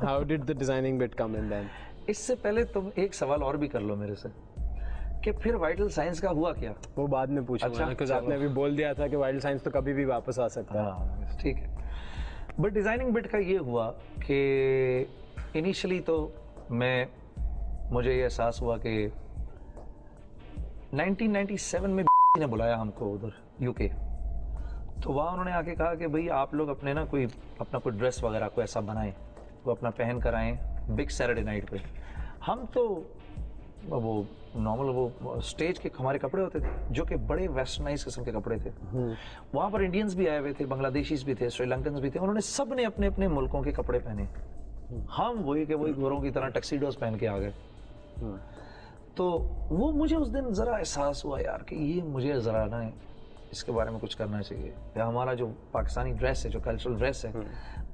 How did the designing bit come in then? इससे पहले तुम एक सवाल और भी कर लो मेरे से कि फिर वाइटल साइंस का हुआ क्या? वो बाद में पूछूंगा अच्छा, क्योंकि आपने अभी बोल दिया था कि वाइल्ड साइंस तो कभी भी वापस आ सकता है। हाँ ठीक है, बट डिज़ाइनिंग बिट का ये हुआ कि इनिशियली तो मुझे ये एहसास हुआ कि 1997 में ने बुलाया हमको उधर यूके। तो वहाँ उन्होंने आके कहा कि भाई आप लोग अपने ना अपना कोई ड्रेस वगैरह को ऐसा बनाएं, वो अपना पहन कर आएँ बिग सैटरडे नाइट पे। हम तो वो नॉर्मल वो स्टेज के हमारे कपड़े होते थे जो कि बड़े वेस्टर्नाइज किस्म के कपड़े थे। वहाँ पर इंडियंस भी आए हुए थे, बांग्लादेशीज भी थे, श्रीलंकन्स भी थे, उन्होंने सब ने अपने अपने मुल्कों के कपड़े पहने। हम वही गोरों की तरह टक्सीडोज पहन के आ गए। तो वो मुझे उस दिन ज़रा एहसास हुआ यार कि ये मुझे ज़रा ना इसके बारे में कुछ करना चाहिए। या हमारा जो पाकिस्तानी ड्रेस है, जो कल्चरल ड्रेस है,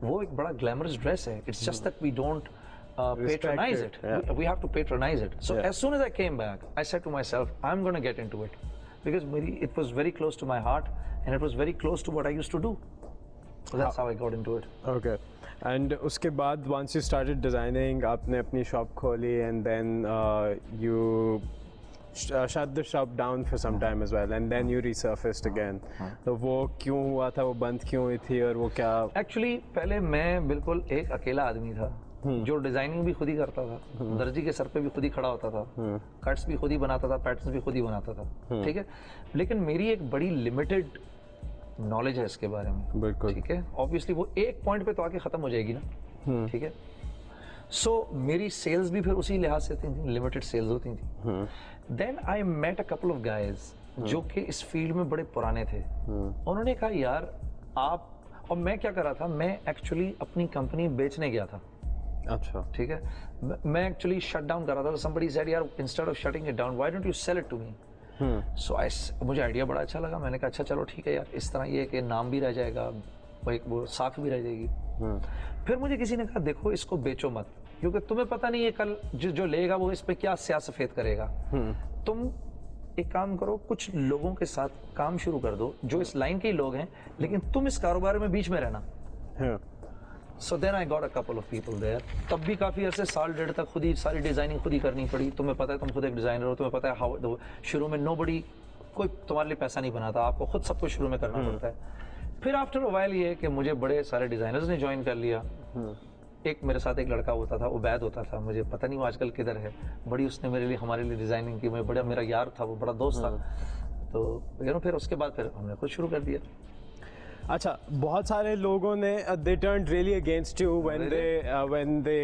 वो एक बड़ा ग्लैमरस ड्रेस है। It's just that we don't patronize it. Yeah. We have to patronize it. So Yeah. as soon as I came back, I said to myself, I'm going to get into it because it was very close to my heart and it was very close to what I used to do. So that's how I got into it. Okay. And उसके बाद once you started designing, आपने अपनी shop खोली and then you shut the shop down for some time as well and then you resurfaced again. तो वो क्यों हुआ था, वो बंद क्यों हुई थी और वो क्या? Actually पहले मैं बिल्कुल एक अकेला आदमी था जो डिजाइनिंग भी खुद ही करता था, दर्जी के सर पे भी खुद ही खड़ा होता था, कट्स भी खुद ही बनाता था, पैटर्न्स भी खुद ही बनाता था, ठीक है। लेकिन मेरी एक बड़ी लिमिटेड नॉलेज है इसके बारे में, बिल्कुल ठीक है। ऑब्वियसली वो एक पॉइंट पे तो आके खत्म हो जाएगी ना, ठीक है। सो मेरी सेल्स भी फिर उसी लिहाज से थी, लिमिटेड सेल्स होती थी। Then I met a couple of guys जो कि इस फील्ड में बड़े पुराने थे। उन्होंने कहा यार आप, और मैं क्या कर रहा था, मैं एक्चुअली अपनी कंपनी बेचने गया था। अच्छा, ठीक है, मैं एक्चुअली शट डाउन कर रहा था। somebody said यार instead of shutting it down why don't you sell it to me. So मुझे आइडिया बड़ा अच्छा लगा। मैंने कहा अच्छा चलो ठीक है यार, इस तरह ये कि नाम भी रह जाएगा, वो साख भी रह जाएगी। फिर मुझे किसी ने कहा देखो इसको बेचो मत, क्योंकि तुम्हें पता नहीं है कल जो लेगा वो इस पे क्या स्या सफेद करेगा। तुम एक काम करो, कुछ लोगों के साथ काम शुरू कर दो जो इस लाइन के ही लोग हैं, लेकिन तुम इस कारोबार में बीच में रहना। So then I got a couple of people there. तब भी काफ़ी अरसे, साल डेढ़ तक खुद ही सारी डिज़ाइनिंग खुद ही करनी पड़ी। तुम्हें पता है, तुम खुद एक डिज़ाइनर हो, तुम्हें पता है शुरू में कोई तुम्हारे लिए पैसा नहीं बनाता, आपको खुद सब कुछ शुरू में करना पड़ता है। फिर आफ्टर अ वाइल ये कि मुझे बड़े सारे डिज़ाइनर्स ने ज्वाइन कर लिया। एक मेरे साथ एक लड़का होता था, उबैद होता था, मुझे पता नहीं वो आजकल किधर है। बड़ी उसने हमारे लिए डिज़ाइनिंग की। मैं बड़ा, मेरा यार था वो, बड़ा दोस्त था। तो फिर उसके बाद फिर हमने खुद शुरू कर दिया। अच्छा, बहुत सारे लोगों ने they turned really against you when they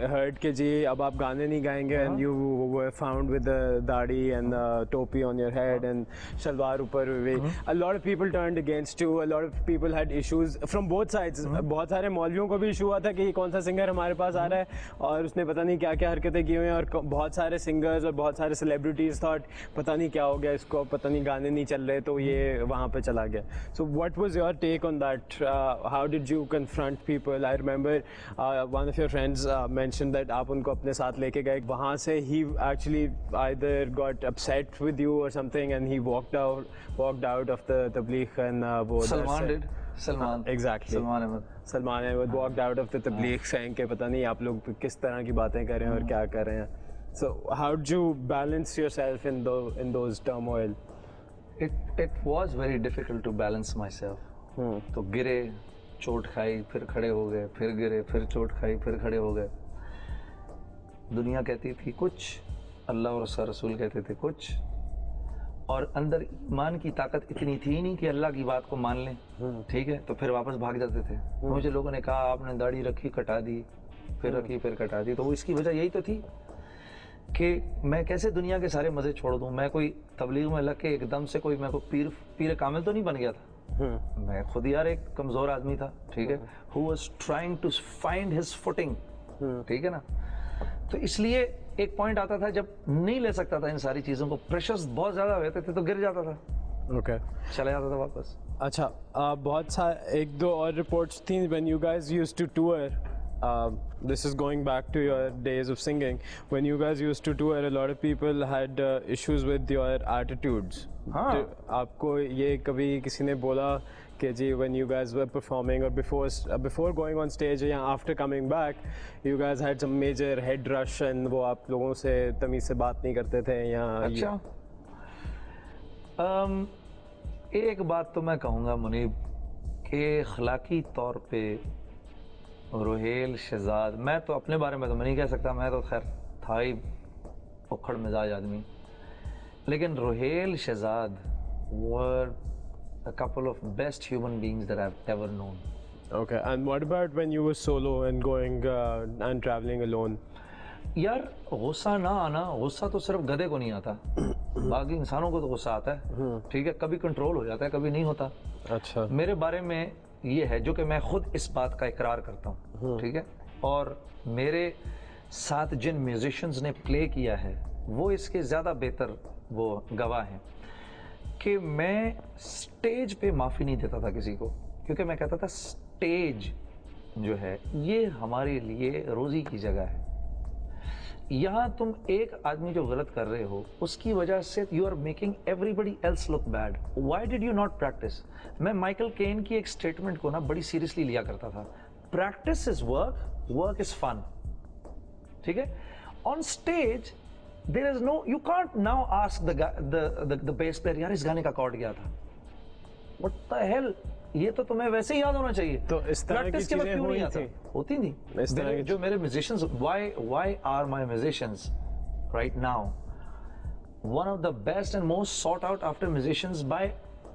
heard कि जी अब आप गाने नहीं गाएंगे and you were found with the dadhi and topi on your head and salwar ऊपर हुई। A lot of people turned against you, a lot of people had issues from both sides. बहुत सारे मौलवियों को भी इशू हुआ था कि कौन सा सिंगर हमारे पास आ रहा है और उसने पता नहीं क्या क्या हरकतें की हुई हैं, और बहुत सारे सिंगर्स और बहुत सारे सेलिब्रिटीज थॉट पता नहीं क्या हो गया इसको, पता नहीं गाने नहीं चल रहे तो ये वहाँ पे चला गया। So what was your take on that? How did you confront people? I remember one of your friends mentioned that आप उनको अपने साथ लेके गए, वहाँ से he actually either got upset with you or something and he walked out of the tabligh and वो Salman did. Exactly. Salman Ahmed walked out of the tabligh saying कि पता नहीं आप लोग किस तरह की बातें कर रहे हैं और क्या कर रहे हैं। So how did you balance yourself in those turmoil? It was very difficult to balance myself. तो गिरे, चोट खाई, फिर खड़े हो गए, फिर गिरे, फिर चोट खाई, फिर खड़े हो गए। दुनिया कहती थी कुछ, अल्लाह और उसका रसूल कहते थे कुछ, और अंदर ईमान की ताकत इतनी थी नहीं कि अल्लाह की बात को मान लें, ठीक है। तो फिर वापस भाग जाते थे। मुझे लोगों ने कहा आपने दाढ़ी रखी, कटा दी, फिर रखी, फिर कटा दी। तो वो इसकी वजह यही तो थी कि मैं कैसे दुनिया के सारे मज़े छोड़ दूँ। मैं कोई तबलीग में लग के एकदम से मैं कोई पीर कामिल तो नहीं बन गया था। मैं खुद यार एक कमज़ोर आदमी था, ठीक है, who was trying to find his footing, ठीक है ना। तो इसलिए एक पॉइंट आता था जब नहीं ले सकता था इन सारी चीज़ों को, प्रेशर्स बहुत ज़्यादा होते थे तो गिर जाता था। Okay. चला जाता था वापस। अच्छा, बहुत सारे एक दो और रिपोर्ट्स थी when you guys used to tour. This is going back to your days of singing. When you guys used to tour, a lot of people had issues with your attitudes. हाँ। आपको ये कभी किसी ने बोला कि जी when you guys were performing or before going on stage या after coming back you guys had some major head rush and वो आप लोगों से तमीज़ से बात नहीं करते थे या अच्छा एक बात तो मैं कहूँगा मुनीब कि अखलाकी तौर पे रोहेल शहजाद, मैं तो अपने बारे में तो मैं नहीं कह सकता, मैं तो खैर था ही उखड़ मिजाज आदमी, लेकिन Rohel Shahzad were a couple of best human beings that I've ever known. Okay, and what about when you were solo and going and traveling alone? यार गुस्सा ना आना, गुस्सा तो सिर्फ गधे को नहीं आता, बाकी इंसानों को तो गुस्सा आता है, ठीक है, कभी कंट्रोल हो जाता है, कभी नहीं होता। अच्छा, मेरे बारे में ये है जो कि मैं खुद इस बात का इकरार करता हूँ, ठीक है, और मेरे साथ जिन म्यूजिशियंस ने प्ले किया है वो इसके ज़्यादा बेहतर वो गवाह हैं कि मैं स्टेज पे माफ़ी नहीं देता था किसी को, क्योंकि मैं कहता था स्टेज जो है ये हमारे लिए रोज़ी की जगह है। यहाँ तुम एक आदमी जो गलत कर रहे हो उसकी वजह से you are making everybody else look bad. Why did you not practice? मैं माइकल केन की एक स्टेटमेंट को ना बड़ी सीरियसली लिया करता था, practice is work, work is fun, ठीक है। On stage there is no, you can't now ask the bass player, यार इस गाने का कॉर्ड क्या था, what the hell, ये तो तुम्हें वैसे ही याद होना चाहिए। तो इस तरह की चीजें होती थी। जो मेरे musicians, why are my musicians right now one of the best and most sought out after musicians by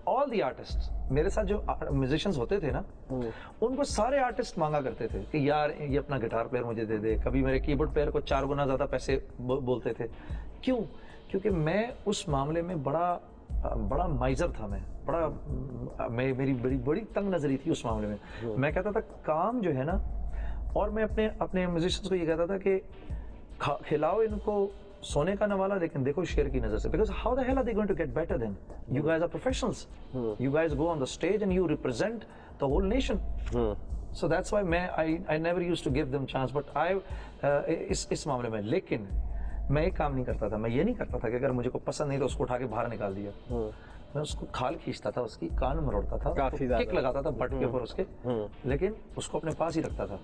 all the artists? मेरे साथ जो musicians होते थे ना, उनको सारे आर्टिस्ट मांगा करते थे कि यार ये अपना गिटार प्लेयर मुझे दे दे, कभी मेरे कीबोर्ड प्लेयर को 4 गुना ज़्यादा पैसे बोलते थे। क्यों? क्योंकि मैं उस मामले में बड़ा माइजर था, मेरी बड़ी तंग नजरी थी उस मामले में। मैं कहता था काम जो है ना, और मैं अपने म्यूजिशियंस को ये कहता था कि खिलाओ इनको सोने का नवाला, लेकिन देखो शेर की नजर से, because how the hell are they going to get better then? You guys are professionals. You guys go on the stage and you represent the whole nation. So that's why I never used to give them chance, but इस मामले में, लेकिन मैं एक काम नहीं करता था, मैं ये नहीं करता था कि अगर मुझे को पसंद नहीं तो उसको उठा के बाहर निकाल दिया। मैं उसको खाल खींचता था, उसकी कान मरोड़ता था, किक लगाता था बट के ऊपर उसके, लेकिन उसको अपने पास ही रखता था।